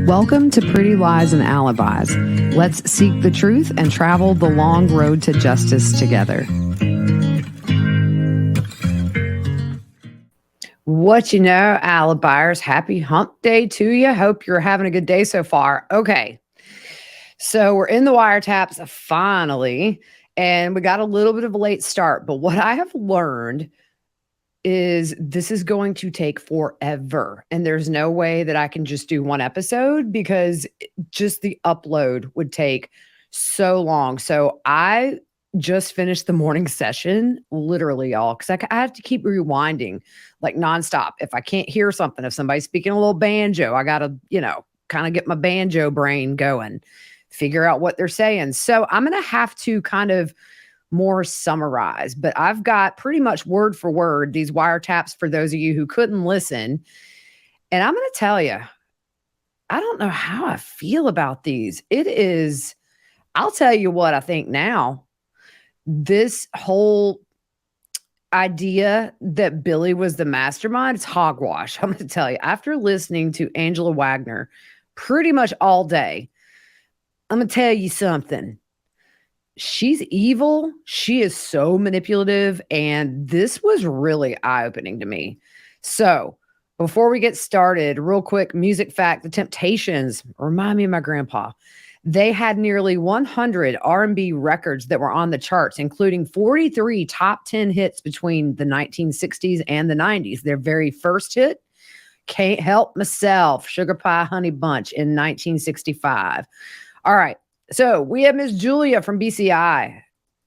Welcome to Pretty Lies and Alibis. Let's seek the truth and travel the long road to justice together. What you know, Alibis, happy hump day to you. Hope you're having a good day so far. Okay, so we're in the wiretaps finally, and we got a little bit of a late start. But what I have learned is this is going to take forever. And there's no way that I can just do one episode because just the upload would take so long. So I just finished the morning session, literally, y'all, because I have to keep rewinding like nonstop. If I can't hear something, if somebody's speaking a little banjo, I got to, kind of get my banjo brain going, figure out what they're saying. So I'm going to have to kind of more summarize, but I've got pretty much word for word these wiretaps for those of you who couldn't listen. And I'm going to tell you, I don't know how I feel about these. I'll tell you what I think now. This whole idea that Billy was the mastermind, it's hogwash. I'm going to tell you, after listening to Angela Wagner pretty much all day, I'm going to tell you something. She's evil. She is so manipulative. And this was really eye-opening to me. So before we get started, real quick, music fact, The Temptations, remind me of my grandpa. They had nearly 100 R&B records that were on the charts, including 43 top 10 hits between the 1960s and the 90s. Their very first hit, Can't Help Myself, Sugar Pie Honey Bunch in 1965. All right. So we have Miss Julia from BCI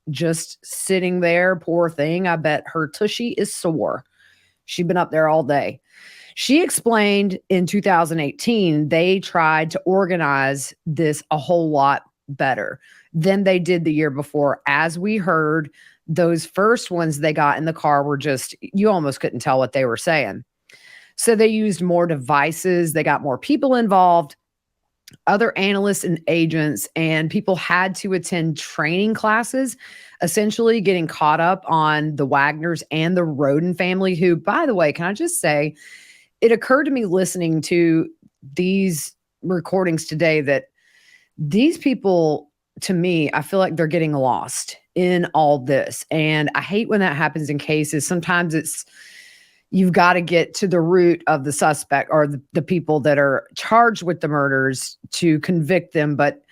just sitting there. Poor thing. I bet her tushy is sore. She's been up there all day. She explained in 2018, they tried to organize this a whole lot better than they did the year before. As we heard, those first ones they got in the car were just, you almost couldn't tell what they were saying. So they used more devices. They got more people involved, other analysts and agents, and people had to attend training classes, essentially getting caught up on the Wagners and the Roden family, who, by the way, can I just say, it occurred to me listening to these recordings today that these people, to me, I feel like they're getting lost in all this. And I hate when that happens in cases. Sometimes you've got to get to the root of the suspect or the people that are charged with the murders to convict them. But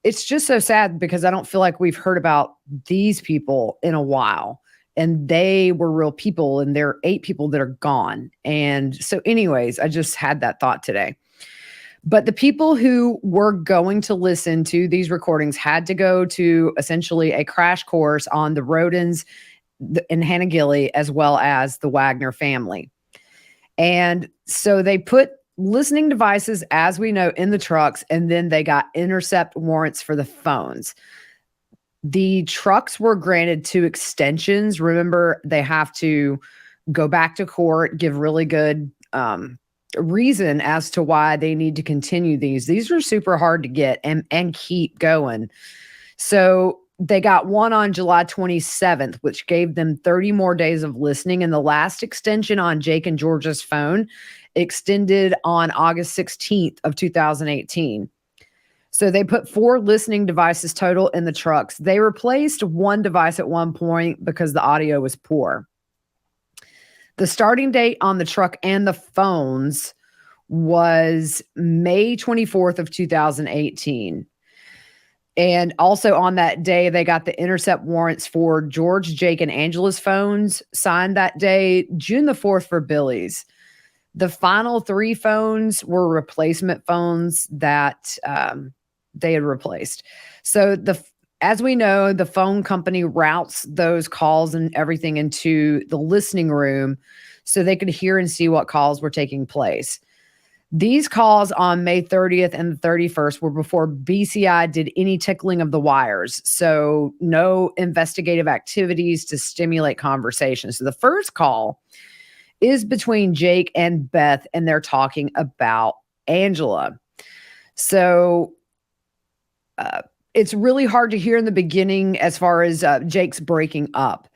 it's just so sad because I don't feel like we've heard about these people in a while. And they were real people, and there are 8 people that are gone. And so anyways, I just had that thought today. But the people who were going to listen to these recordings had to go to essentially a crash course on the Rodens and Hannah Gilley, as well as the Wagner family. And so they put listening devices, as we know, in the trucks, and then they got intercept warrants for the phones. The trucks were granted 2 extensions. Remember, they have to go back to court, give really good reason as to why they need to continue these. These are super hard to get and keep going. So they got one on July 27th, which gave them 30 more days of listening. And the last extension on Jake and Georgia's phone extended on August 16th of 2018. So they put 4 listening devices total in the trucks. They replaced one device at one point because the audio was poor. The starting date on the truck and the phones was May 24th of 2018. And also on that day, they got the intercept warrants for George, Jake, and Angela's phones signed that day, June the 4th for Billy's. The final 3 phones were replacement phones that they had replaced. So as we know, the phone company routes those calls and everything into the listening room so they could hear and see what calls were taking place. These calls on May 30th and the 31st were before BCI did any tickling of the wires. So no investigative activities to stimulate conversation. So the first call is between Jake and Beth, and they're talking about Angela. So it's really hard to hear in the beginning as far as Jake's breaking up.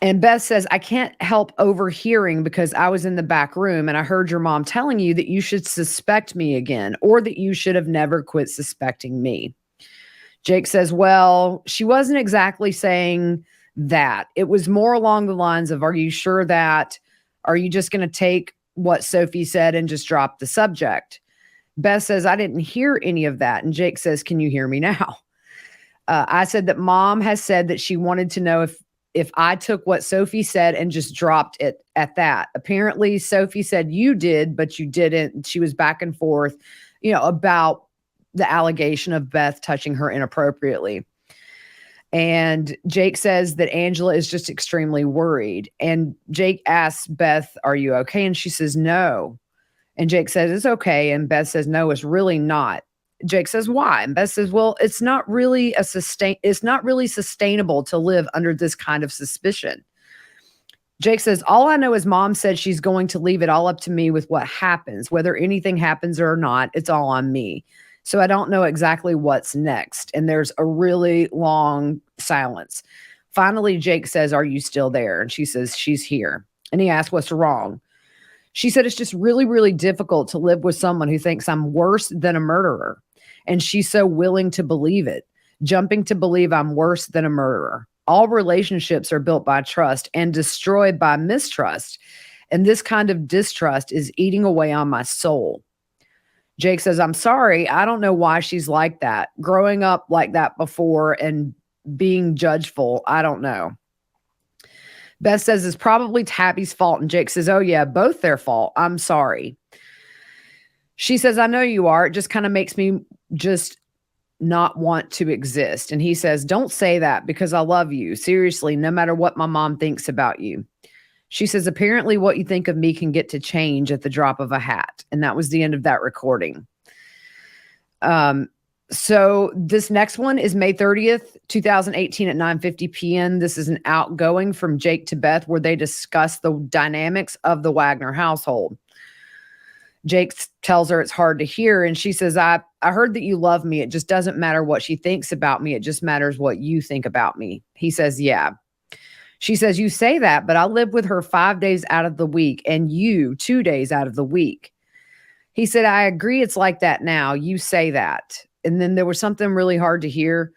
And Beth says, I can't help overhearing because I was in the back room and I heard your mom telling you that you should suspect me again or that you should have never quit suspecting me. Jake says, well, she wasn't exactly saying that. It was more along the lines of, are you sure that? Are you just going to take what Sophie said and just drop the subject? Beth says, I didn't hear any of that. And Jake says, can you hear me now? I said that mom has said that she wanted to know if I took what Sophie said and just dropped it at that. Apparently, Sophie said you did, but you didn't. She was back and forth, about the allegation of Beth touching her inappropriately. And Jake says that Angela is just extremely worried. And Jake asks Beth, are you okay? And she says, no. And Jake says, it's okay. And Beth says, no, it's really not. Jake says, why? And Beth says, well, it's not really sustainable to live under this kind of suspicion. Jake says, all I know is mom said she's going to leave it all up to me with what happens. Whether anything happens or not, it's all on me. So I don't know exactly what's next. And there's a really long silence. Finally, Jake says, are you still there? And she says, she's here. And he asks, what's wrong? She said, it's just really, really difficult to live with someone who thinks I'm worse than a murderer. And she's so willing to believe it, jumping to believe I'm worse than a murderer. All relationships are built by trust and destroyed by mistrust. And this kind of distrust is eating away on my soul. Jake says, I'm sorry. I don't know why she's like that. Growing up like that before and being judgeful, I don't know. Beth says it's probably Tabby's fault. And Jake says, oh, yeah, both their fault. I'm sorry. She says, I know you are. It just kind of makes me just not want to exist. And he says, don't say that because I love you. Seriously, no matter what my mom thinks about you. She says, apparently what you think of me can get to change at the drop of a hat. And that was the end of that recording. So this next one is May 30th, 2018 at 9:50 p.m. This is an outgoing from Jake to Beth where they discuss the dynamics of the Wagner household. Jake tells her it's hard to hear. And she says, I heard that you love me. It just doesn't matter what she thinks about me. It just matters what you think about me. He says, yeah. She says, you say that, but I live with her 5 days out of the week and you 2 days out of the week. He said, I agree. It's like that now. You say that. And then there was something really hard to hear.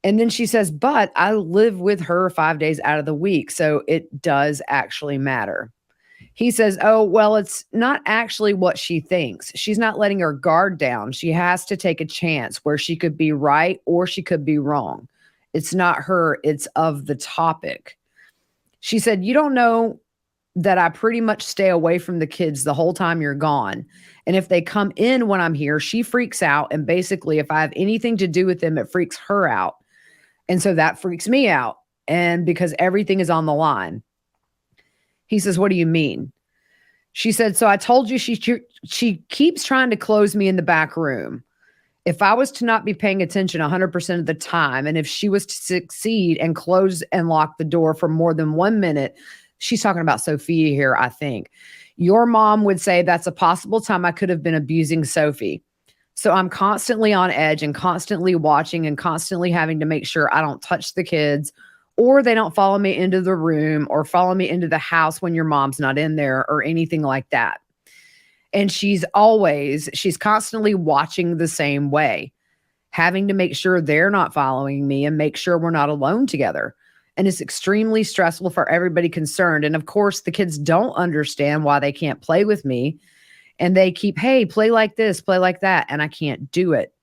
And then she says, but I live with her 5 days out of the week. So it does actually matter. He says, oh, well, it's not actually what she thinks. She's not letting her guard down. She has to take a chance where she could be right or she could be wrong. It's not her. It's of the topic. She said, you don't know that I pretty much stay away from the kids the whole time you're gone. And if they come in when I'm here, she freaks out. And basically, if I have anything to do with them, it freaks her out. And so that freaks me out. And because everything is on the line. He says, what do you mean? She said, so I told you she keeps trying to close me in the back room. If I was to not be paying attention 100% of the time, and if she was to succeed and close and lock the door for more than 1 minute, she's talking about Sophia here, I think. Your mom would say that's a possible time I could have been abusing Sophie. So I'm constantly on edge and constantly watching and constantly having to make sure I don't touch the kids or they don't follow me into the room or follow me into the house when your mom's not in there or anything like that. And she's constantly watching the same way, having to make sure they're not following me and make sure we're not alone together. And it's extremely stressful for everybody concerned. And of course, the kids don't understand why they can't play with me. And they keep, hey, play like this, play like that. And I can't do it.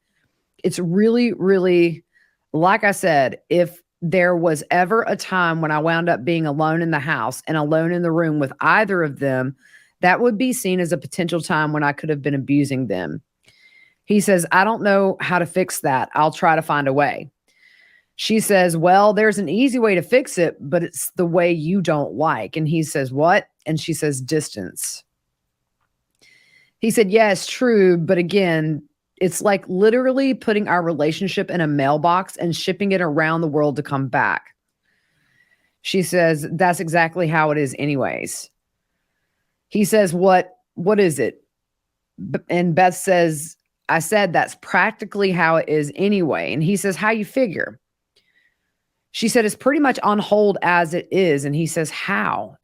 It's really, really, like I said, if there was ever a time when I wound up being alone in the house and alone in the room with either of them, that would be seen as a potential time when I could have been abusing them. He says, I don't know how to fix that. I'll try to find a way. She says, well, there's an easy way to fix it, but it's the way you don't like. And he says, what? And she says, distance. He said, yeah, it's true. But again, it's like literally putting our relationship in a mailbox and shipping it around the world to come back. She says, that's exactly how it is anyways. He says, what is it? And Beth says, I said, that's practically how it is anyway. And he says, how you figure? She said, it's pretty much on hold as it is. And he says, how?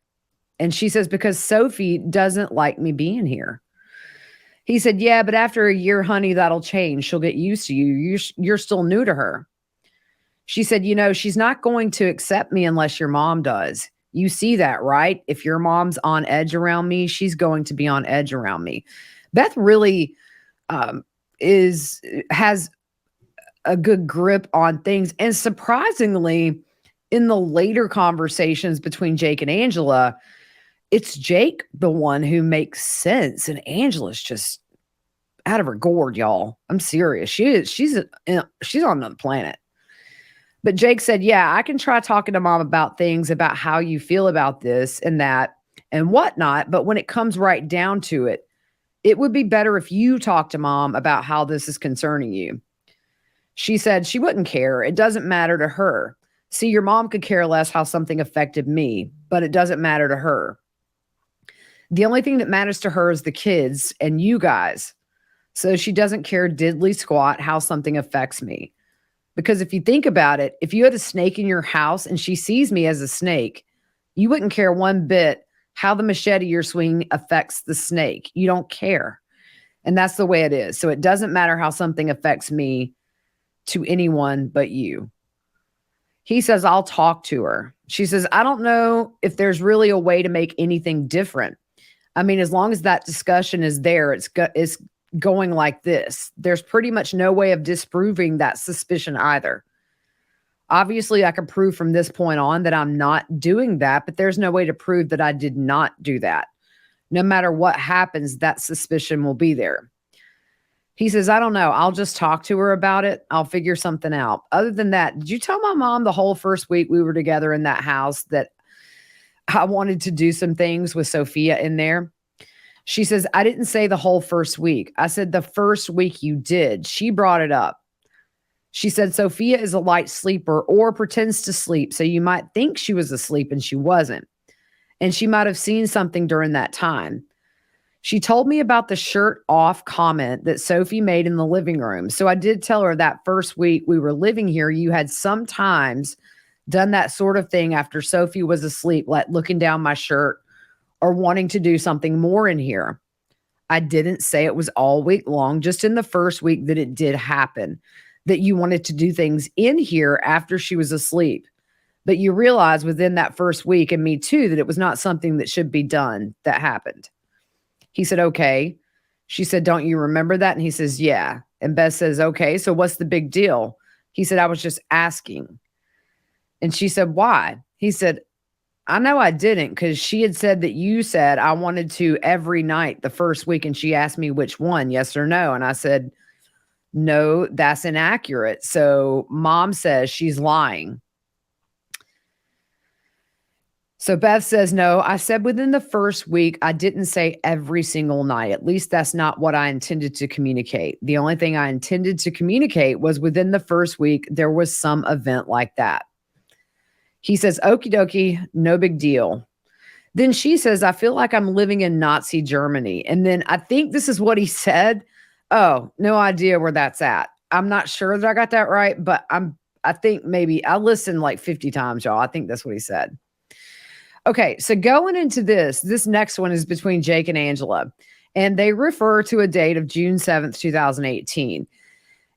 And she says, because Sophie doesn't like me being here. He said, yeah, but after a year, honey, that'll change. She'll get used to you. You're still new to her. She said, she's not going to accept me unless your mom does. You see that, right? If your mom's on edge around me, she's going to be on edge around me. Beth really has a good grip on things. And surprisingly, in the later conversations between Jake and Angela, it's Jake, the one who makes sense. And Angela's just out of her gourd, y'all. I'm serious. She's on another planet. But Jake said, yeah, I can try talking to mom about things, about how you feel about this and that and whatnot. But when it comes right down to it, it would be better if you talk to mom about how this is concerning you. She said she wouldn't care. It doesn't matter to her. See, your mom could care less how something affected me, but it doesn't matter to her. The only thing that matters to her is the kids and you guys. So she doesn't care diddly squat how something affects me. Because if you think about it, if you had a snake in your house and she sees me as a snake, you wouldn't care one bit how the machete you're swinging affects the snake. You don't care. And that's the way it is. So it doesn't matter how something affects me to anyone but you. He says, I'll talk to her. She says, I don't know if there's really a way to make anything different. I mean, as long as that discussion is there, it's going like this. There's pretty much no way of disproving that suspicion either. Obviously, I can prove from this point on that I'm not doing that, but there's no way to prove that I did not do that. No matter what happens, that suspicion will be there. He says, I don't know. I'll just talk to her about it. I'll figure something out. Other than that, did you tell my mom the whole first week we were together in that house that I wanted to do some things with Sophia in there? She says, I didn't say the whole first week. I said the first week you did. She brought it up. She said, Sophia is a light sleeper or pretends to sleep. So you might think she was asleep and she wasn't. And she might have seen something during that time. She told me about the shirt off comment that Sophie made in the living room. So I did tell her that first week we were living here, you had sometimes done that sort of thing after Sophie was asleep, like looking down my shirt or wanting to do something more in here. I didn't say it was all week long, just in the first week that it did happen, that you wanted to do things in here after she was asleep. But you realized within that first week, and me too, that it was not something that should be done that happened. He said, okay. She said, don't you remember that? And he says, yeah. And Beth says, okay, so what's the big deal? He said, I was just asking. And she said, why? He said, I know I didn't, because she had said that you said I wanted to every night the first week. And she asked me which one, yes or no. And I said, no, that's inaccurate. So mom says she's lying. So Beth says, no, I said within the first week, I didn't say every single night. At least that's not what I intended to communicate. The only thing I intended to communicate was within the first week, there was some event like that. He says, okie dokie, no big deal. Then she says, I feel like I'm living in Nazi Germany. And then I think this is what he said. Oh, no idea where that's at. I'm not sure that I got that right, but I think maybe I listened like 50 times, y'all. I think that's what he said. Okay, so going into this next one is between Jake and Angela, and they refer to a date of June 7th, 2018.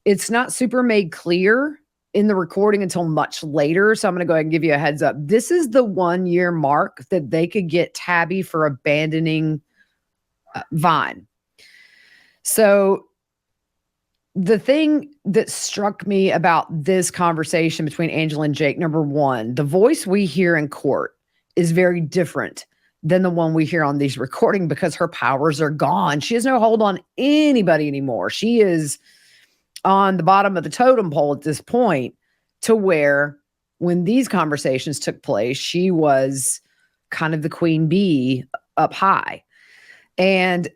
It's not super made clear in the recording until much later, so I'm going to go ahead and give you a heads up. This is the 1 year mark that they could get Tabby for abandoning Vine. So the thing that struck me about this conversation between Angela and Jake, number one, the voice we hear in court is very different than the one we hear on these recording because her powers are gone. She has no hold on anybody anymore. She is on the bottom of the totem pole at this point, to where when these conversations took place, she was kind of the queen bee up high. And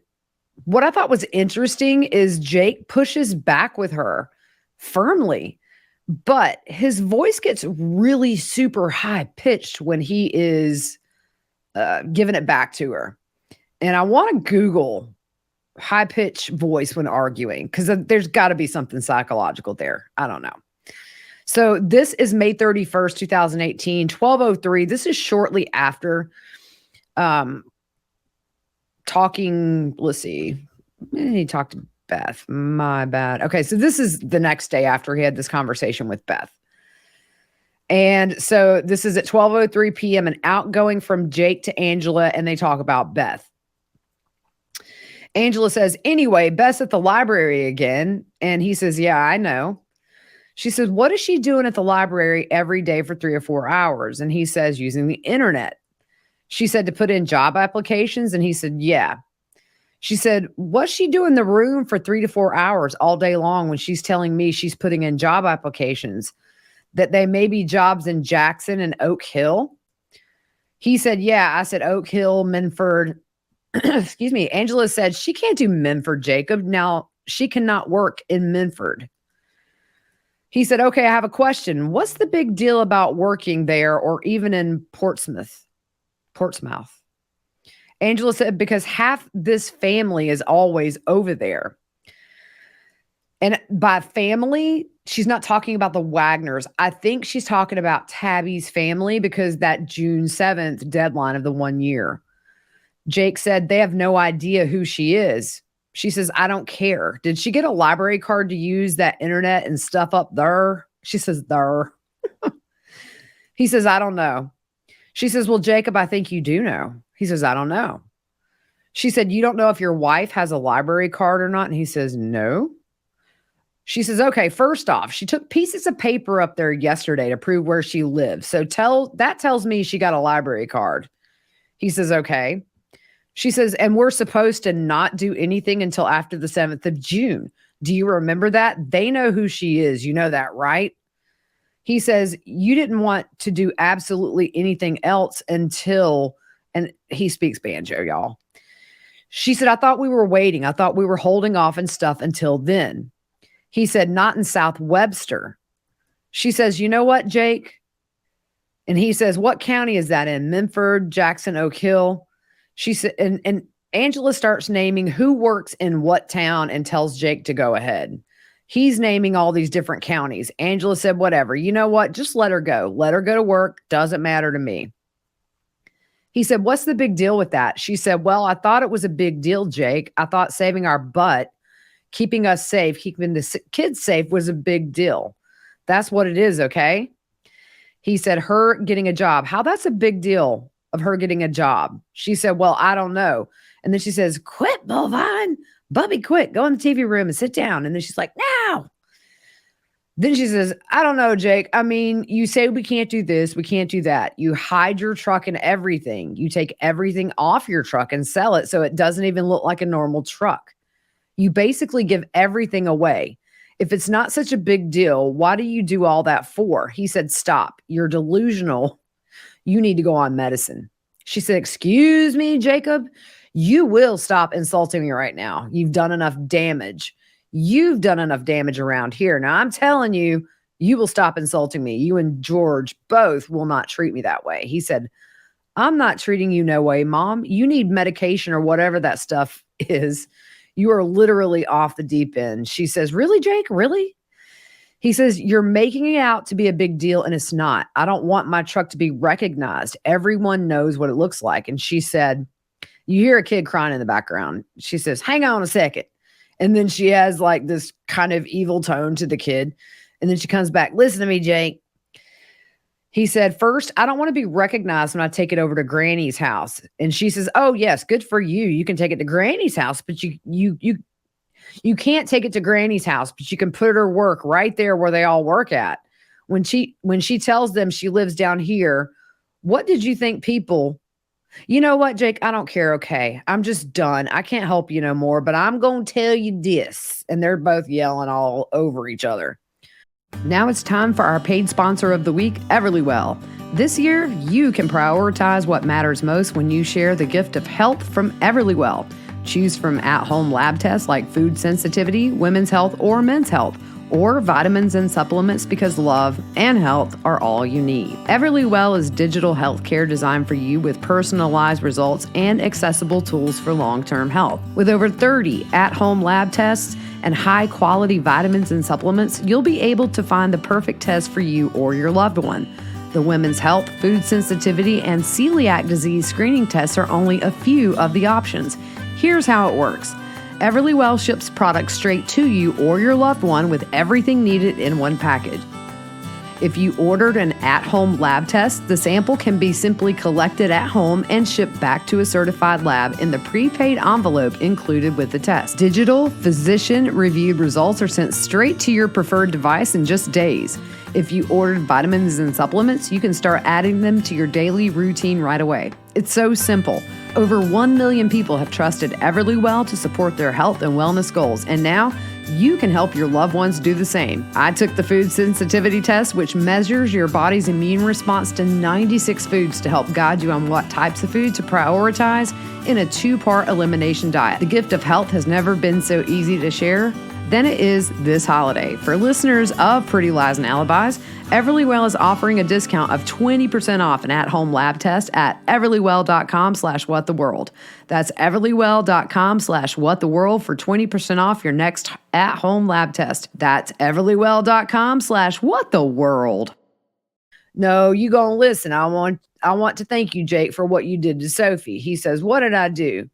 what I thought was interesting is Jake pushes back with her firmly, but his voice gets really super high pitched when he is giving it back to her. And I want to Google high pitched voice when arguing, because there's got to be something psychological there. I don't know. So this is May 31st, 2018, 12:03. This is shortly after um talking, let's see. He talked to Beth. My bad. Okay, so this is the next day after he had this conversation with Beth. And so this is at 12:03 p.m. an outgoing from Jake to Angela, and they talk about Beth. Angela says, anyway, Beth's at the library again. And he says, yeah, I know. She says, what is she doing at the library every day for 3 or 4 hours? And he says, using the internet. She said, to put in job applications. And he said, yeah. She said, what's she doing in the room for 3 to 4 hours all day long when she's telling me she's putting in job applications, that they may be jobs in Jackson and Oak Hill? He said, yeah. I said, Oak Hill, Minford. Excuse me. Angela said she can't do Minford, Jacob. Now, she cannot work in Minford. He said, okay, I have a question. What's the big deal about working there or even in Portsmouth? Angela said, because half this family is always over there. And by family, she's not talking about the Wagners. I think she's talking about Tabby's family because that June 7th deadline of the 1 year. Jake said they have no idea who she is. She says, I don't care. Did she get a library card to use that internet and stuff up there? She says, there. He says, I don't know. She says, well, Jacob, I think you do know. He says, I don't know. She said, you don't know if your wife has a library card or not? And he says, no. She says, okay, first off, she took pieces of paper up there yesterday to prove where she lives. So that tells me she got a library card. He says, okay. She says, and we're supposed to not do anything until after the 7th of June. Do you remember that? They know who she is. You know that, right? He says, you didn't want to do absolutely anything else until, and he speaks banjo, y'all. She said, I thought we were waiting. I thought we were holding off and stuff until then. He said, not in South Webster. She says, you know what, Jake? And he says, what county is that in? Minford, Jackson, Oak Hill. She said, and Angela starts naming who works in what town and tells Jake to go ahead. He's naming all these different counties. Angela said, whatever. You know what? Just let her go. Let her go to work. Doesn't matter to me. He said, what's the big deal with that? She said, well, I thought it was a big deal, Jake. I thought saving our butt, keeping us safe, keeping the kids safe was a big deal. That's what it is, okay? He said, her getting a job. How that's a big deal of her getting a job? She said, well, I don't know. And then she says, quit, Bovine. Bubby, quit. Go in the TV room and sit down. And then she's like, now. Then she says, I don't know, Jake. I mean, you say we can't do this. We can't do that. You hide your truck and everything. You take everything off your truck and sell it so it doesn't even look like a normal truck. You basically give everything away. If it's not such a big deal, why do you do all that for? He said, stop. You're delusional. You need to go on medicine. She said, excuse me, Jacob. You will stop insulting me right now. You've done enough damage. You've done enough damage around here. Now, I'm telling you, you will stop insulting me. You and George both will not treat me that way. He said, I'm not treating you no way, Mom. You need medication or whatever that stuff is. You are literally off the deep end. She says, really, Jake? Really? He says, you're making it out to be a big deal, and it's not. I don't want my truck to be recognized. Everyone knows what it looks like. And she said, you hear a kid crying in the background. She says, hang on a second. And then she has like this kind of evil tone to the kid. And then she comes back, listen to me, Jake. He said, first, I don't want to be recognized when I take it over to Granny's house. And she says, oh, yes, good for you. You can take it to Granny's house, but you can't take it to Granny's house, but you can put her work right there where they all work at. When she tells them she lives down here, what did you think people... You know what, Jake? I don't care. Okay. I'm just done. I can't help you no more, but I'm going to tell you this. And they're both yelling all over each other. Now it's time for our paid sponsor of the week, Everlywell. This year, you can prioritize what matters most when you share the gift of health from Everlywell. Choose from at-home lab tests like food sensitivity, women's health, or men's health, or vitamins and supplements because love and health are all you need. Everlywell is digital healthcare designed for you with personalized results and accessible tools for long-term health. With over 30 at-home lab tests and high-quality vitamins and supplements, you'll be able to find the perfect test for you or your loved one. The women's health, food sensitivity, and celiac disease screening tests are only a few of the options. Here's how it works. Everlywell ships products straight to you or your loved one with everything needed in one package. If you ordered an at-home lab test, the sample can be simply collected at home and shipped back to a certified lab in the prepaid envelope included with the test. Digital, physician-reviewed results are sent straight to your preferred device in just days. If you ordered vitamins and supplements, you can start adding them to your daily routine right away. It's so simple. Over 1 million people have trusted Everlywell to support their health and wellness goals, and now you can help your loved ones do the same. I took the food sensitivity test, which measures your body's immune response to 96 foods to help guide you on what types of food to prioritize in a 2-part elimination diet. The gift of health has never been so easy to share than it is this holiday. For listeners of Pretty Lies and Alibis, Everlywell is offering a discount of 20% off an at-home lab test at everlywell.com/whattheworld. That's everlywell.com/whattheworld for 20% off your next at-home lab test. That's everlywell.com/whattheworld. No, you gonna listen. I want to thank you, Jake, for what you did to Sophie. He says, "What did I do?"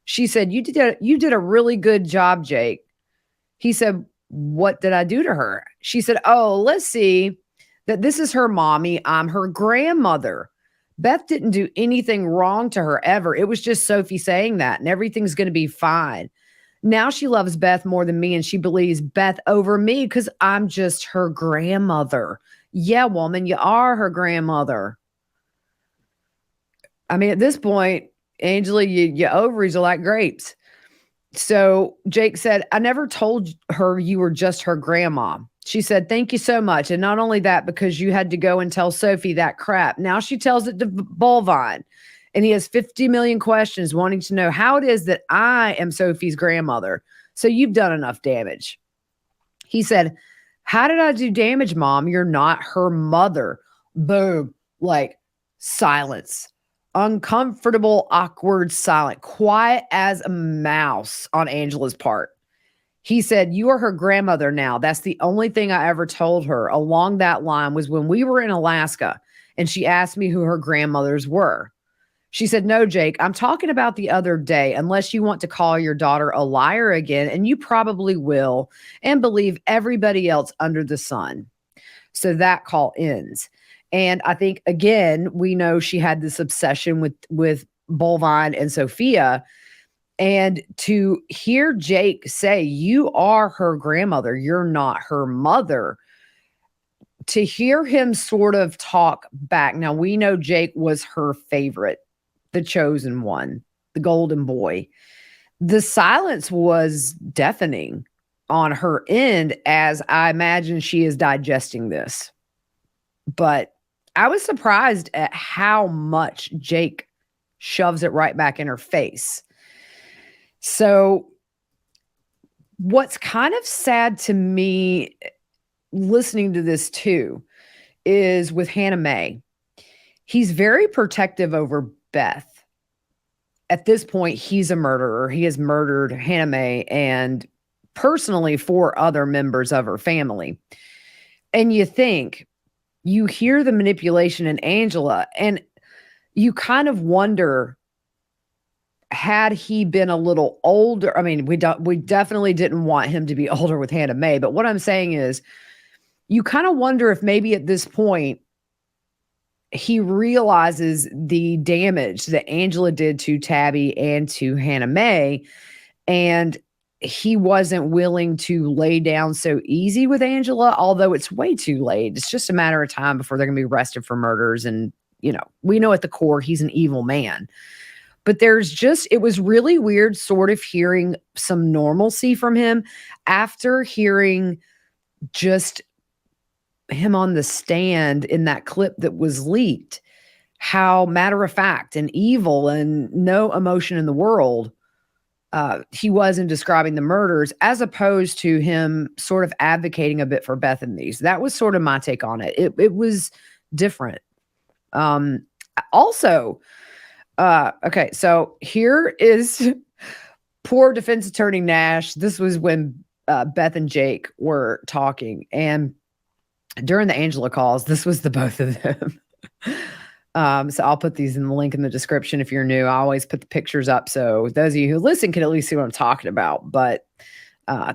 She said, you did a really good job, Jake." He said, "What did I do to her?" She said, "Oh, let's see, that this is her mommy. I'm her grandmother. Beth didn't do anything wrong to her ever. It was just Sophie saying that, and everything's going to be fine. Now she loves Beth more than me, and she believes Beth over me because I'm just her grandmother." Yeah, woman, you are her grandmother. I mean, at this point, Angela, your ovaries are like grapes. So Jake said, "I never told her you were just her grandma." She said, "Thank you so much. And not only that, because you had to go and tell Sophie that crap. Now she tells it to Bulvine." And he has 50 million questions wanting to know how it is that I am Sophie's grandmother. So you've done enough damage. He said, "How did I do damage, Mom? You're not her mother." Boom. Like silence. Uncomfortable, awkward, silent, quiet as a mouse on Angela's part. He said, "You are her grandmother now. That's the only thing I ever told her along that line was when we were in Alaska and she asked me who her grandmothers were." She said, "No, Jake, I'm talking about the other day, unless you want to call your daughter a liar again, and you probably will, and believe everybody else under the sun." So that call ends. And I think, again, we know she had this obsession with Bulvine and Sophia. And to hear Jake say, "You are her grandmother, you're not her mother," to hear him sort of talk back. Now, we know Jake was her favorite, the chosen one, the golden boy. The silence was deafening on her end as I imagine she is digesting this. But I was surprised at how much Jake shoves it right back in her face. So what's kind of sad to me listening to this too is with Hannah Mae. He's very protective over Beth. At this point, he's a murderer. He has murdered Hannah Mae and personally 4 other members of her family. And you hear the manipulation in Angela, and you kind of wonder, had he been a little older? I mean, we definitely didn't want him to be older with Hannah Mae, but what I'm saying is, you kind of wonder if maybe at this point he realizes the damage that Angela did to Tabby and to Hannah Mae, and he wasn't willing to lay down so easy with Angela, although it's way too late. It's just a matter of time before they're going to be arrested for murders. And, we know at the core, he's an evil man. But it was really weird sort of hearing some normalcy from him after hearing just him on the stand in that clip that was leaked, how matter of fact and evil and no emotion in the world he was in describing the murders, as opposed to him sort of advocating a bit for Beth in these. That was sort of my take on it. It was different. Also, okay, so here is poor defense attorney Nash. This was when Beth and Jake were talking, and during the Angela calls, this was the both of them. So I'll put these in the link in the description if you're new. I always put the pictures up so those of you who listen can at least see what I'm talking about. But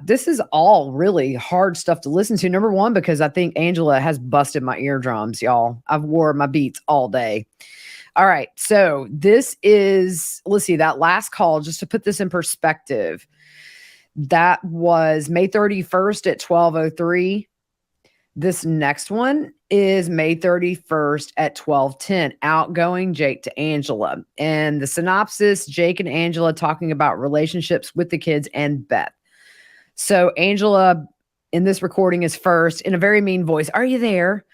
this is all really hard stuff to listen to. Number one, because I think Angela has busted my eardrums, y'all. I've wore my beats all day. All right. So this is, let's see, that last call, just to put this in perspective, that was May 31st at 12:03. This next one is May 31st at 12:10, outgoing Jake to Angela. And the synopsis, Jake and Angela talking about relationships with the kids and Beth. So Angela in this recording is first in a very mean voice. Are you there?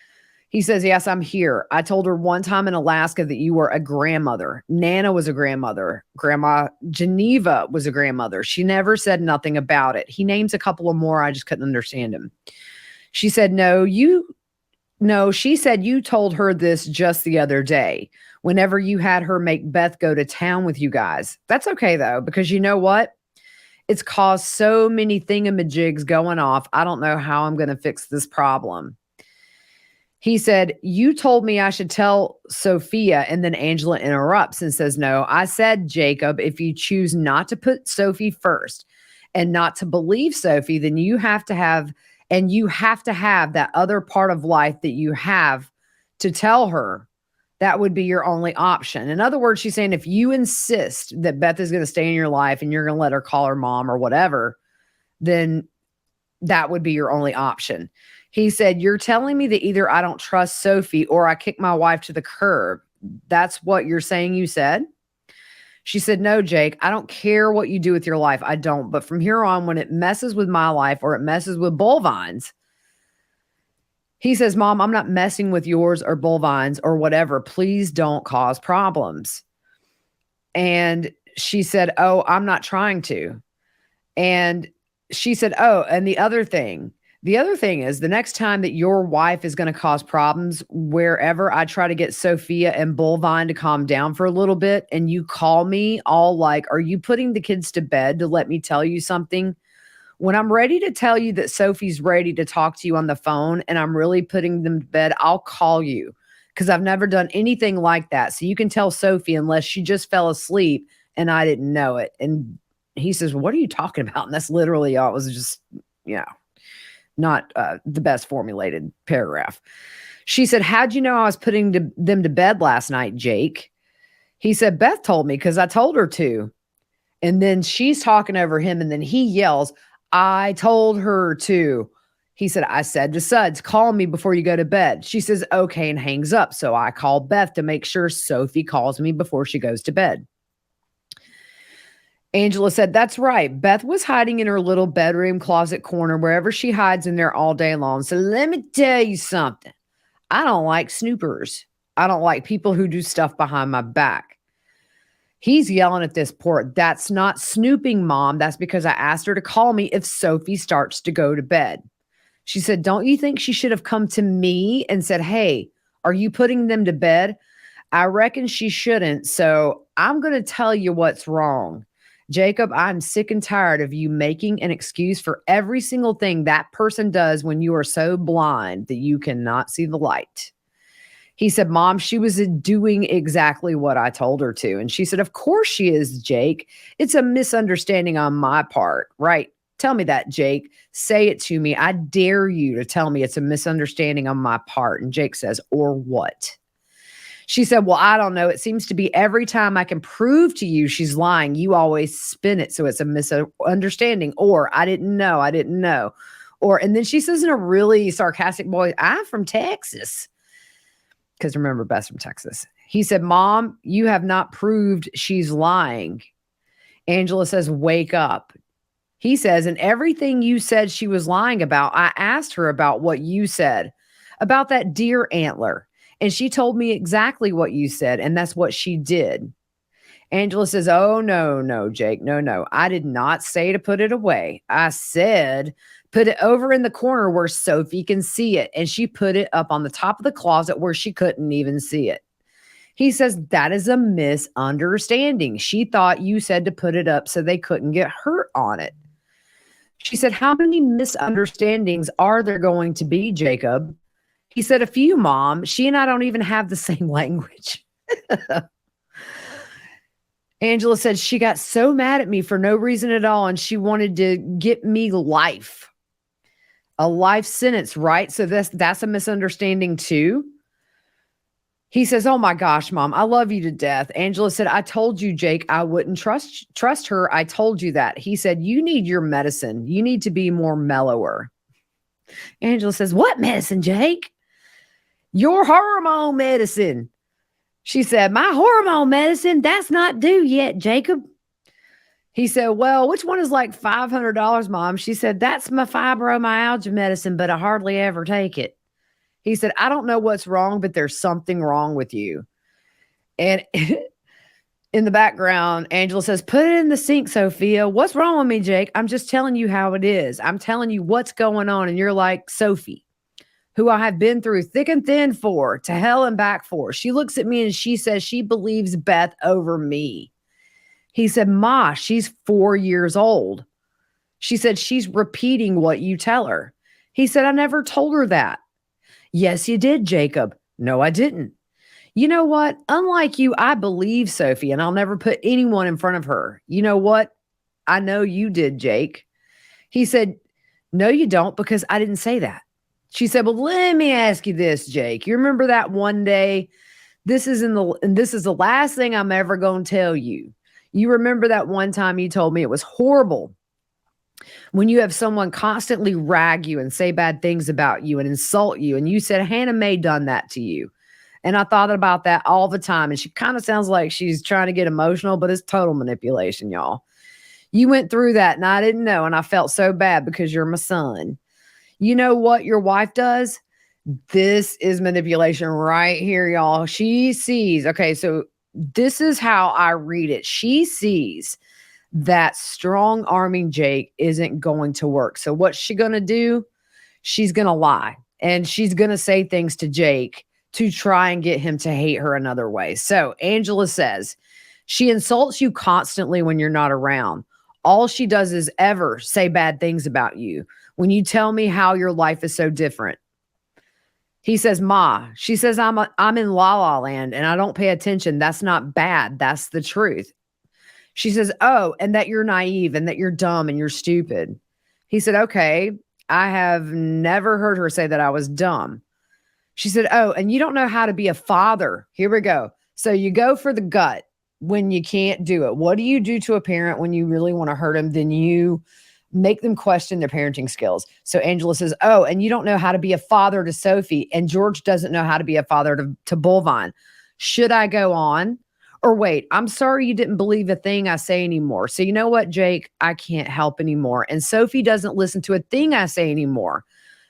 He says, yes, I'm here. I told her one time in Alaska that you were a grandmother. Nana was a grandmother. Grandma Geneva was a grandmother. She never said nothing about it. He names a couple of more. I just couldn't understand him. She said, she said you told her this just the other day, whenever you had her make Beth go to town with you guys. That's okay, though, because you know what? It's caused so many thingamajigs going off. I don't know how I'm going to fix this problem. He said, you told me I should tell Sophia, and then Angela interrupts and says, no, I said, Jacob, if you choose not to put Sophie first and not to believe Sophie, then you have to have that other part of life that you have to tell her. That would be your only option. In other words, she's saying if you insist that Beth is going to stay in your life and you're going to let her call her mom or whatever, then that would be your only option. He said, you're telling me that either I don't trust Sophie or I kick my wife to the curb. That's what you're saying you said? She said, no, Jake, I don't care what you do with your life. I don't. But from here on, when it messes with my life or it messes with Bullvine's, he says, Mom, I'm not messing with yours or Bullvine's or whatever. Please don't cause problems. And she said, oh, I'm not trying to. And she said, oh, and the other thing is the next time that your wife is going to cause problems, wherever I try to get Sophia and Bullvine to calm down for a little bit, and you call me all like, are you putting the kids to bed to let me tell you something? When I'm ready to tell you that Sophie's ready to talk to you on the phone and I'm really putting them to bed, I'll call you because I've never done anything like that. So you can tell Sophie unless she just fell asleep and I didn't know it. And he says, what are you talking about? And that's literally all. It was just, not the best formulated paragraph. She said, how'd you know I was putting them to bed last night, Jake? He said, Beth told me because I told her to. And then she's talking over him and then he yells, I told her to. He said, I said to Suds, call me before you go to bed. She says, okay, and hangs up. So I call Beth to make sure Sophie calls me before she goes to bed. Angela said, that's right. Beth was hiding in her little bedroom closet corner, wherever she hides in there all day long. So let me tell you something. I don't like snoopers. I don't like people who do stuff behind my back. He's yelling at this port. That's not snooping, Mom. That's because I asked her to call me if Sophie starts to go to bed. She said, don't you think she should have come to me and said, hey, are you putting them to bed? I reckon she shouldn't. So I'm going to tell you what's wrong. Jacob, I'm sick and tired of you making an excuse for every single thing that person does when you are so blind that you cannot see the light. He said, Mom, she was doing exactly what I told her to. And she said, of course she is, Jake. It's a misunderstanding on my part, right? Tell me that, Jake. Say it to me. I dare you to tell me it's a misunderstanding on my part. And Jake says, or what? She said, well, I don't know. It seems to be every time I can prove to you she's lying, you always spin it so it's a misunderstanding. Or I didn't know. Or, and then she says in a really sarcastic voice, I'm from Texas. Because remember, Beth's from Texas. He said, Mom, you have not proved she's lying. Angela says, wake up. He says, and everything you said she was lying about, I asked her about what you said, about that deer antler. And she told me exactly what you said, and that's what she did. Angela says, oh, no, Jake. No. I did not say to put it away. I said, put it over in the corner where Sophie can see it. And she put it up on the top of the closet where she couldn't even see it. He says, that is a misunderstanding. She thought you said to put it up so they couldn't get hurt on it. She said, how many misunderstandings are there going to be, Jacob? He said, a few, Mom. She and I don't even have the same language. Angela said she got so mad at me for no reason at all, and she wanted to get me life. A life sentence, right? So that's a misunderstanding too. He says, oh my gosh, Mom, I love you to death. Angela said, I told you, Jake, I wouldn't trust her. I told you that. He said, you need your medicine. You need to be more mellower. Angela says, what medicine, Jake? Your hormone medicine. She said, my hormone medicine, that's not due yet, Jacob. He said, well, which one is like $500, Mom? She said, that's my fibromyalgia medicine, but I hardly ever take it. He said, I don't know what's wrong, but there's something wrong with you. And in the background, Angela says, put it in the sink, Sophia. What's wrong with me, Jake? I'm just telling you how it is. I'm telling you what's going on. And you're like, Sophie, who I have been through thick and thin for, to hell and back for. She looks at me and she says she believes Beth over me. He said, Ma, she's 4 years old. She said, she's repeating what you tell her. He said, I never told her that. Yes, you did, Jacob. No, I didn't. You know what? Unlike you, I believe Sophie, and I'll never put anyone in front of her. You know what? I know you did, Jake. He said, no, you don't, because I didn't say that. She said, well, let me ask you this, Jake. You remember that one day? This is the last thing I'm ever going to tell you. You remember that one time you told me it was horrible when you have someone constantly rag you and say bad things about you and insult you. And you said Hannah Mae done that to you. And I thought about that all the time. And she kind of sounds like she's trying to get emotional, but it's total manipulation, y'all. You went through that and I didn't know. And I felt so bad because you're my son. You know what your wife does? This is manipulation right here, y'all. She sees, okay, so this is how I read it. She sees that strong arming Jake isn't going to work. So what's she going to do? She's going to lie. And she's going to say things to Jake to try and get him to hate her another way. So Angela says, she insults you constantly when you're not around. All she does is ever say bad things about you. When you tell me how your life is so different. He says, Ma, she says, I'm in La La Land and I don't pay attention. That's not bad. That's the truth. She says, oh, and that you're naive and that you're dumb and you're stupid. He said, okay, I have never heard her say that I was dumb. She said, oh, and you don't know how to be a father. Here we go. So you go for the gut when you can't do it. What do you do to a parent when you really want to hurt them? Then you make them question their parenting skills. So Angela says, oh, and you don't know how to be a father to Sophie. And George doesn't know how to be a father to Bullvine. Should I go on? Or wait, I'm sorry you didn't believe a thing I say anymore. So you know what, Jake? I can't help anymore. And Sophie doesn't listen to a thing I say anymore.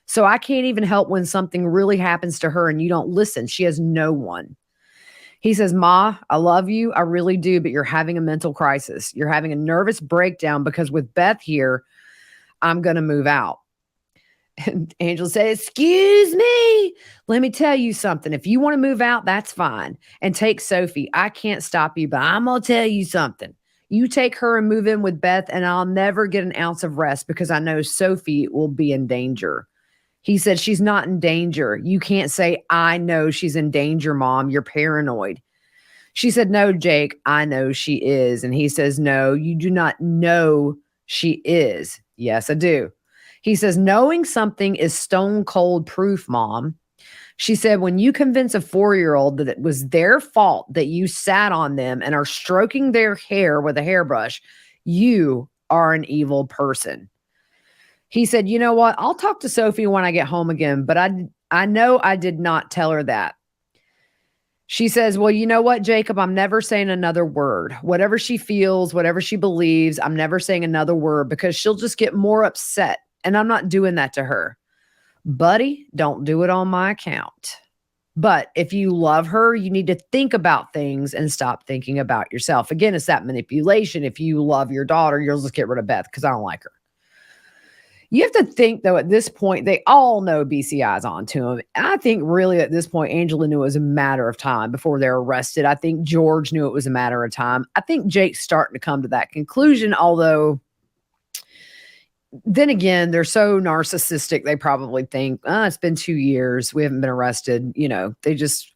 So I can't even help when something really happens to her and you don't listen. She has no one. He says, Ma, I love you. I really do, but you're having a mental crisis. You're having a nervous breakdown because with Beth here, I'm going to move out. And Angela says, excuse me. Let me tell you something. If you want to move out, that's fine. And take Sophie. I can't stop you, but I'm going to tell you something. You take her and move in with Beth, and I'll never get an ounce of rest because I know Sophie will be in danger. He said, she's not in danger. You can't say, I know she's in danger, Mom. You're paranoid. She said, no, Jake, I know she is. And he says, no, you do not know she is. Yes, I do. He says, knowing something is stone cold proof, Mom. She said, when you convince a 4-year-old that it was their fault that you sat on them and are stroking their hair with a hairbrush, you are an evil person. He said, you know what? I'll talk to Sophie when I get home again, but I know I did not tell her that. She says, well, you know what, Jacob? I'm never saying another word. Whatever she feels, whatever she believes, I'm never saying another word because she'll just get more upset. And I'm not doing that to her. Buddy, don't do it on my account. But if you love her, you need to think about things and stop thinking about yourself. Again, it's that manipulation. If you love your daughter, you'll just get rid of Beth because I don't like her. You have to think, though, at this point, they all know BCI's on to him. I think really at this point, Angela knew it was a matter of time before they're arrested. I think George knew it was a matter of time. I think Jake's starting to come to that conclusion, although then again, they're so narcissistic, they probably think, it's been 2 years. We haven't been arrested. They just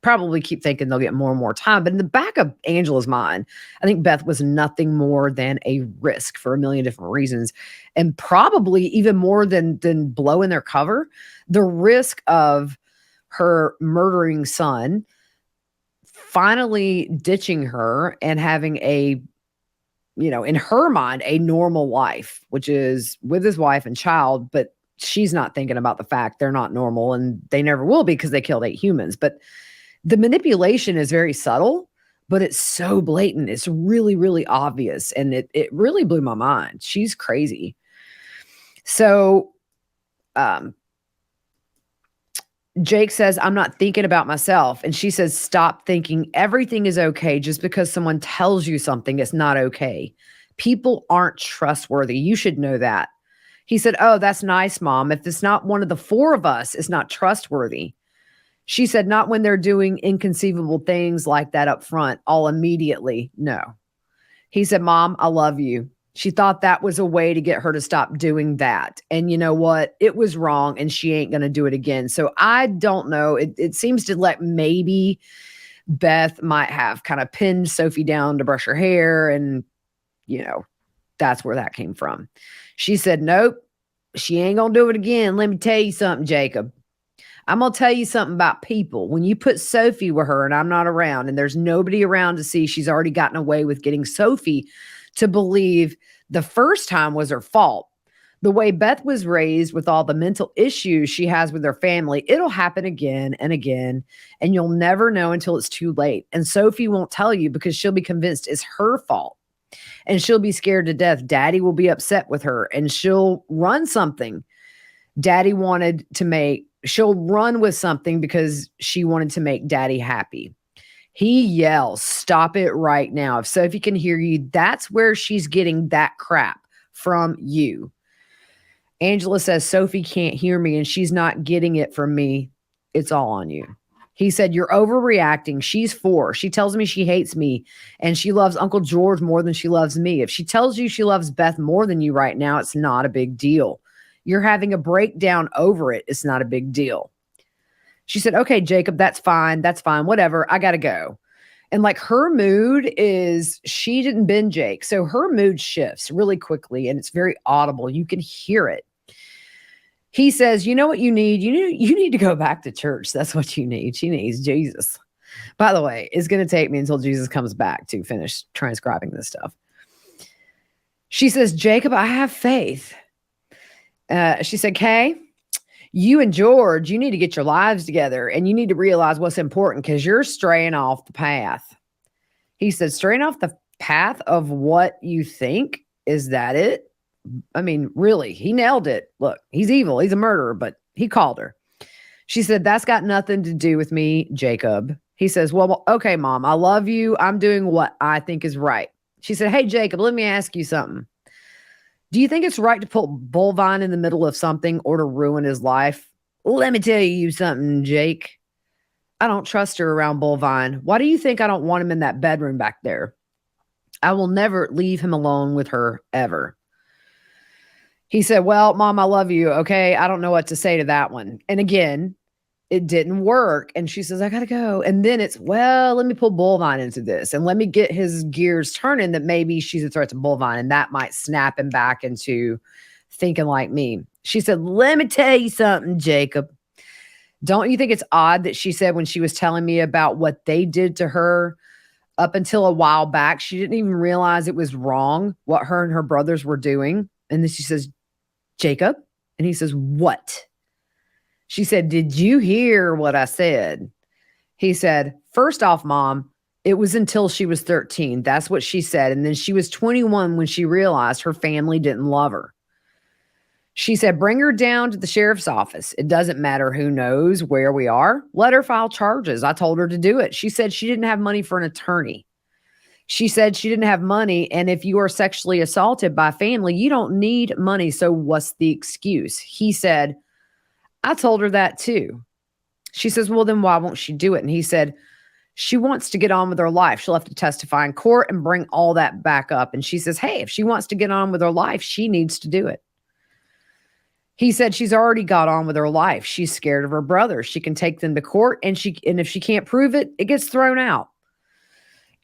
probably keep thinking they'll get more and more time. But in the back of Angela's mind, I think Beth was nothing more than a risk for a million different reasons. And probably even more than blowing their cover, the risk of her murdering son, finally ditching her and having in her mind, a normal life, which is with his wife and child, but she's not thinking about the fact they're not normal and they never will be because they killed 8 humans. But the manipulation is very subtle, but it's so blatant. It's really, really obvious. And it really blew my mind. She's crazy. So, Jake says, I'm not thinking about myself. And she says, stop thinking everything is okay just because someone tells you something it's not okay. People aren't trustworthy. You should know that. He said, oh, that's nice, Mom. If it's not one of the 4 of us, it's not trustworthy. She said, not when they're doing inconceivable things like that up front, all immediately. No. He said, Mom, I love you. She thought that was a way to get her to stop doing that. And you know what? It was wrong and she ain't going to do it again. So I don't know. It seems to like maybe Beth might have kind of pinned Sophie down to brush her hair. And, that's where that came from. She said, nope, she ain't going to do it again. Let me tell you something, Jacob. I'm going to tell you something about people. When you put Sophie with her and I'm not around and there's nobody around to see, she's already gotten away with getting Sophie to believe the first time was her fault. The way Beth was raised with all the mental issues she has with her family, it'll happen again and again, and you'll never know until it's too late. And Sophie won't tell you because she'll be convinced it's her fault. And she'll be scared to death. Daddy will be upset with her and she'll run something she'll run with something because she wanted to make Daddy happy. He yells, stop it right now. If Sophie can hear you, that's where she's getting that crap from you. Angela says, Sophie can't hear me and she's not getting it from me. It's all on you. He said, you're overreacting. She's 4. She tells me she hates me and she loves Uncle George more than she loves me. If she tells you she loves Beth more than you right now, it's not a big deal. You're having a breakdown over it. It's not a big deal. She said, okay, Jacob, that's fine. That's fine. Whatever. I got to go. And like her mood is, she didn't bend Jake. So her mood shifts really quickly and it's very audible. You can hear it. He says, you know what you need? You need to go back to church. That's what you need. She needs Jesus. By the way, it's going to take me until Jesus comes back to finish transcribing this stuff. She says, Jacob, I have faith. She said, Kay, you and George, you need to get your lives together and you need to realize what's important because you're straying off the path. He said, straying off the path of what you think? Is that it? I mean, really, he nailed it. Look, he's evil. He's a murderer, but he called her. She said, that's got nothing to do with me, Jacob. He says, well, okay, Mom, I love you. I'm doing what I think is right. She said, hey, Jacob, let me ask you something. Do you think it's right to put Bullvine in the middle of something or to ruin his life? Let me tell you something, Jake. I don't trust her around Bullvine. Why do you think I don't want him in that bedroom back there? I will never leave him alone with her ever. He said, well, Mom, I love you. Okay. I don't know what to say to that one. And again, it didn't work. And she says, I got to go. And then it's, well, let me pull Bullvine into this and let me get his gears turning that maybe she's a threat to Bullvine and that might snap him back into thinking like me. She said, let me tell you something, Jacob. Don't you think it's odd that she said when she was telling me about what they did to her up until a while back, she didn't even realize it was wrong what her and her brothers were doing. And then she says, Jacob? And he says, what? She said, did you hear what I said? He said, first off, Mom, it was until she was 13. That's what she said. And then she was 21 when she realized her family didn't love her. She said, bring her down to the sheriff's office. It doesn't matter who knows where we are. Let her file charges. I told her to do it. She said she didn't have money for an attorney. She said she didn't have money. And if you are sexually assaulted by family, you don't need money. So what's the excuse? He said, I told her that too. She says, well, then why won't she do it? And he said, she wants to get on with her life. She'll have to testify in court and bring all that back up. And she says, hey, if she wants to get on with her life, she needs to do it. He said she's already got on with her life. She's scared of her brothers. She can take them to court, and if she can't prove it, it gets thrown out.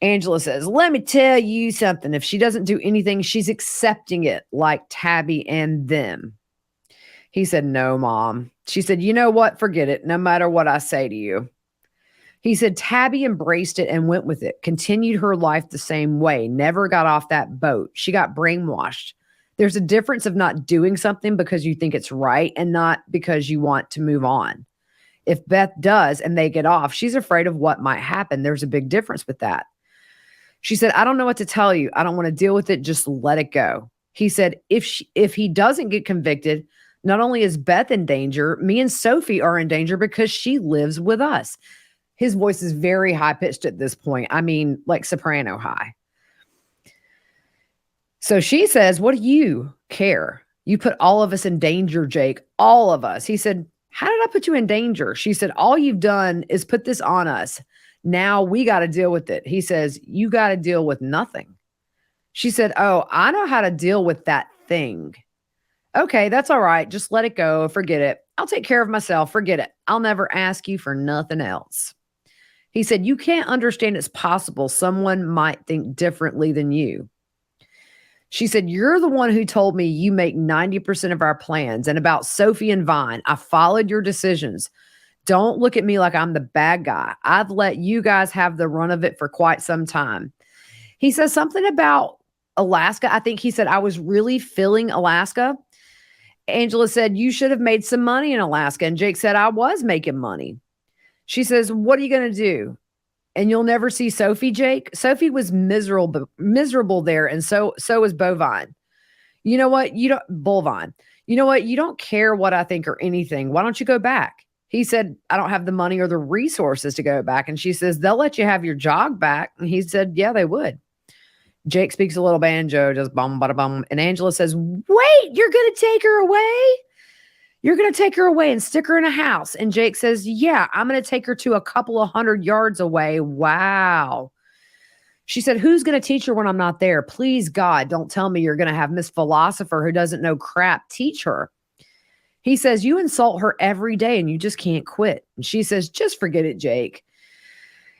Angela says, let me tell you something. If she doesn't do anything, she's accepting it like Tabby and them. He said, no, Mom. She said, you know what? Forget it. No matter what I say to you. He said, Tabby embraced it and went with it, continued her life the same way, never got off that boat. She got brainwashed. There's a difference of not doing something because you think it's right and not because you want to move on. If Beth does and they get off, she's afraid of what might happen. There's a big difference with that. She said, I don't know what to tell you. I don't want to deal with it. Just let it go. He said, if he doesn't get convicted, not only is Beth in danger, me and Sophie are in danger because she lives with us. His voice is very high pitched at this point. I mean, like soprano high. So she says, what do you care? You put all of us in danger, Jake, all of us. He said, how did I put you in danger? She said, all you've done is put this on us. Now we got to deal with it. He says, you got to deal with nothing. She said, oh, I know how to deal with that thing. Okay, that's all right. Just let it go. Forget it. I'll take care of myself. Forget it. I'll never ask you for nothing else. He said, you can't understand it's possible someone might think differently than you. She said, you're the one who told me you make 90% of our plans. And about Sophie and Vine, I followed your decisions. Don't look at me like I'm the bad guy. I've let you guys have the run of it for quite some time. He says something about Alaska. I think he said, I was really feeling Alaska. Angela said, you should have made some money in Alaska. And Jake said, I was making money. She says, what are you going to do? And you'll never see Sophie, Jake. Sophie was miserable there. And so was Bovine. You know what? Bovine. You know what? You don't care what I think or anything. Why don't you go back? He said, I don't have the money or the resources to go back. And she says, they'll let you have your jog back. And he said, yeah, they would. Jake speaks a little banjo, just bum, bada, bum. And Angela says, wait, you're going to take her away? You're going to take her away and stick her in a house. And Jake says, yeah, I'm going to take her to a couple of 100 yards away. Wow. She said, who's going to teach her when I'm not there? Please, God, don't tell me you're going to have Miss Philosopher who doesn't know crap teach her. He says, you insult her every day and you just can't quit. And she says, just forget it, Jake.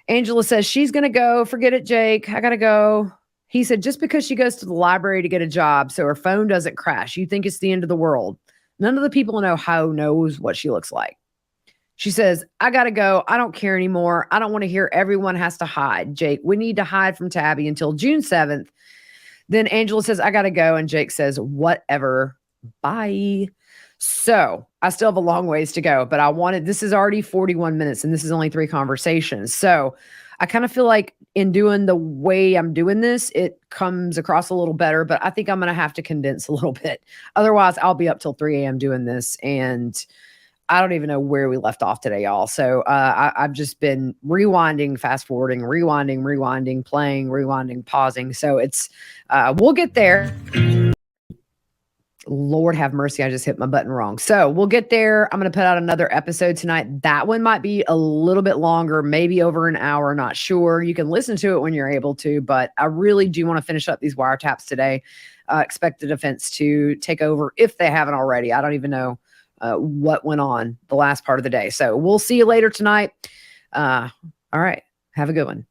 Angela says, she's going to go. Forget it, Jake. I got to go. He said, just because she goes to the library to get a job so her phone doesn't crash, you think it's the end of the world. None of the people in Ohio knows what she looks like. She says, I got to go. I don't care anymore. I don't want to hear everyone has to hide. Jake, we need to hide from Tabby until June 7th. Then Angela says, I got to go. And Jake says, whatever. Bye. So I still have a long ways to go, but this is already 41 minutes and this is only 3 conversations. So I kind of feel like in doing the way I'm doing this, it comes across a little better, but I think I'm going to have to condense a little bit. Otherwise, I'll be up till 3 a.m. doing this. And I don't even know where we left off today, y'all. So I've just been rewinding, fast forwarding, rewinding, playing, rewinding, pausing. So it's, we'll get there. Lord have mercy. I just hit my button wrong. So we'll get there. I'm going to put out another episode tonight. That one might be a little bit longer, maybe over an hour. Not sure. You can listen to it when you're able to, but I really do want to finish up these wiretaps today. Expect the defense to take over if they haven't already. I don't even know what went on the last part of the day. So we'll see you later tonight. All right. Have a good one.